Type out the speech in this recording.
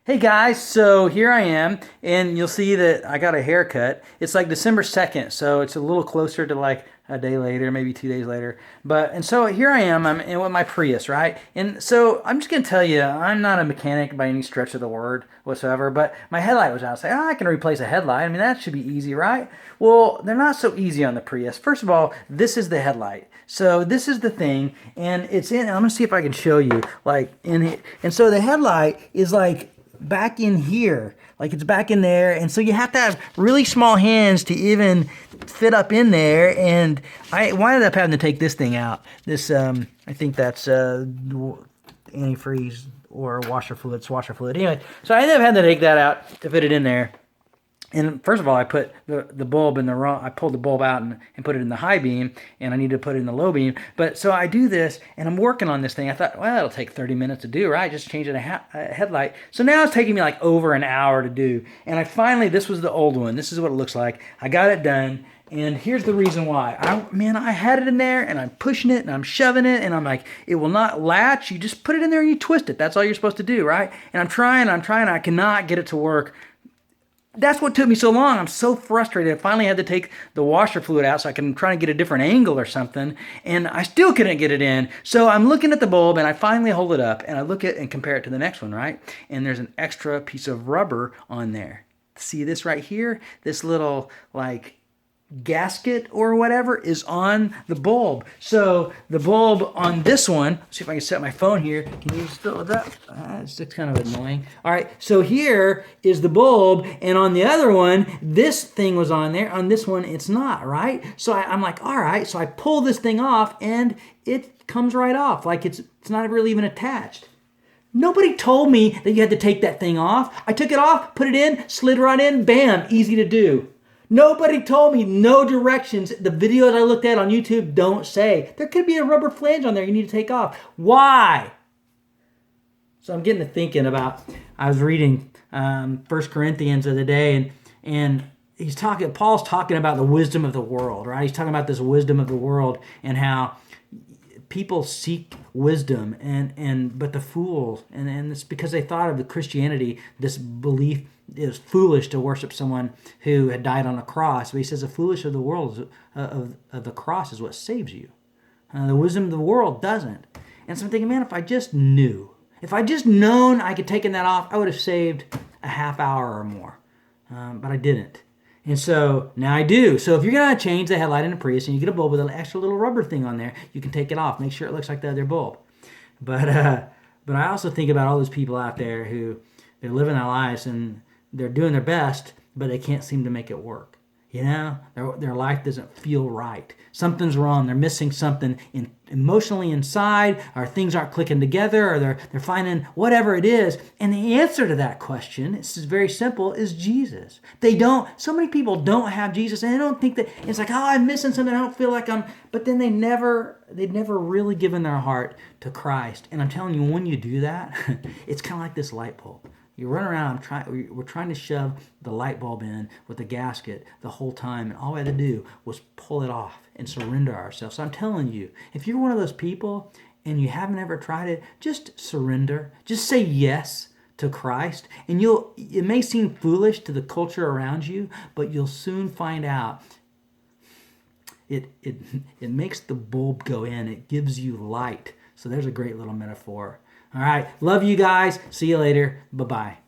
Hey guys, so here I am, and you'll see that I got a haircut. It's like December 2nd, so it's a little closer to like a day later, maybe 2 days later. And so here I am, I'm in with my Prius, right? And so I'm just gonna tell you, I'm not a mechanic by any stretch of the word whatsoever, but my headlight was out. I was like, oh, I can replace a headlight. I mean, that should be easy, right? Well, they're not so easy on the Prius. First of all, this is the headlight. So this is the thing, and it's in, I'm gonna see if I can show you, like in it. And so the headlight is like back in here, like it's back in there, and so you have to have really small hands to even fit up in there. And I wound up having to take this thing out. This I think that's antifreeze or washer fluid. It's washer fluid anyway. So I ended up having to take that out to fit it in there. And first of all, I put the bulb in the wrong, I pulled the bulb out and put it in the high beam, and I need to put it in the low beam. But so I do this, and I'm working on this thing. I thought, well, it'll take 30 minutes to do, right? Just changing a headlight. So now it's taking me like over an hour to do. And I finally, this was the old one. This is what it looks like. I got it done. And here's the reason why. I had it in there, and I'm pushing it, and I'm shoving it, and I'm like, it will not latch. You just put it in there and you twist it. That's all you're supposed to do, right? And I'm trying, I cannot get it to work. That's what took me so long. I'm so frustrated. I finally had to take the washer fluid out so I can try to get a different angle or something, and I still couldn't get it in. So I'm looking at the bulb, and I finally hold it up, and I look at and compare it to the next one, right? And there's an extra piece of rubber on there. See this right here? This little, like, gasket or whatever is on the bulb. So the bulb on this one, see if I can set my phone here. Can you still that? It's kind of annoying. All right, so here is the bulb, and on the other one, this thing was on there. On this one, it's not, right? So I'm like, all right. So I pull this thing off, and it comes right off, like it's not really even attached. Nobody told me that you had to take that thing off. I took it off, put it in, slid right in, bam, easy to do. Nobody told me, no directions. The videos I looked at on YouTube don't say. There could be a rubber flange on there you need to take off. Why? So I'm getting to thinking about, I was reading 1 Corinthians the other day, and Paul's talking about the wisdom of the world, right? He's talking about this wisdom of the world and how people seek wisdom, but the fools, and it's because they thought of the Christianity, this belief is foolish to worship someone who had died on a cross. But he says the foolish of the world of the cross is what saves you. The wisdom of the world doesn't. And so I'm thinking, man, if I just known I could taken that off, I would have saved a half hour or more. But I didn't. And so now I do. So if you're going to change the headlight in a Prius and you get a bulb with an extra little rubber thing on there, you can take it off. Make sure it looks like the other bulb. But I also think about all those people out there who they're living their lives and they're doing their best, but they can't seem to make it work. You know, their life doesn't feel right. Something's wrong. They're missing something emotionally inside, or things aren't clicking together, or they're finding whatever it is. And the answer to that question, this is very simple, is Jesus. So many people don't have Jesus, and they don't think that, it's like, oh, I'm missing something, I don't feel like but then they'd never really given their heart to Christ. And I'm telling you, when you do that, it's kind of like this light bulb. You run around, we're trying to shove the light bulb in with the gasket the whole time, and all we had to do was pull it off and surrender ourselves. So I'm telling you, if you're one of those people and you haven't ever tried it, just surrender. Just say yes to Christ, and it may seem foolish to the culture around you, but you'll soon find out it makes the bulb go in. It gives you light. So there's a great little metaphor. All right. Love you guys. See you later. Bye-bye.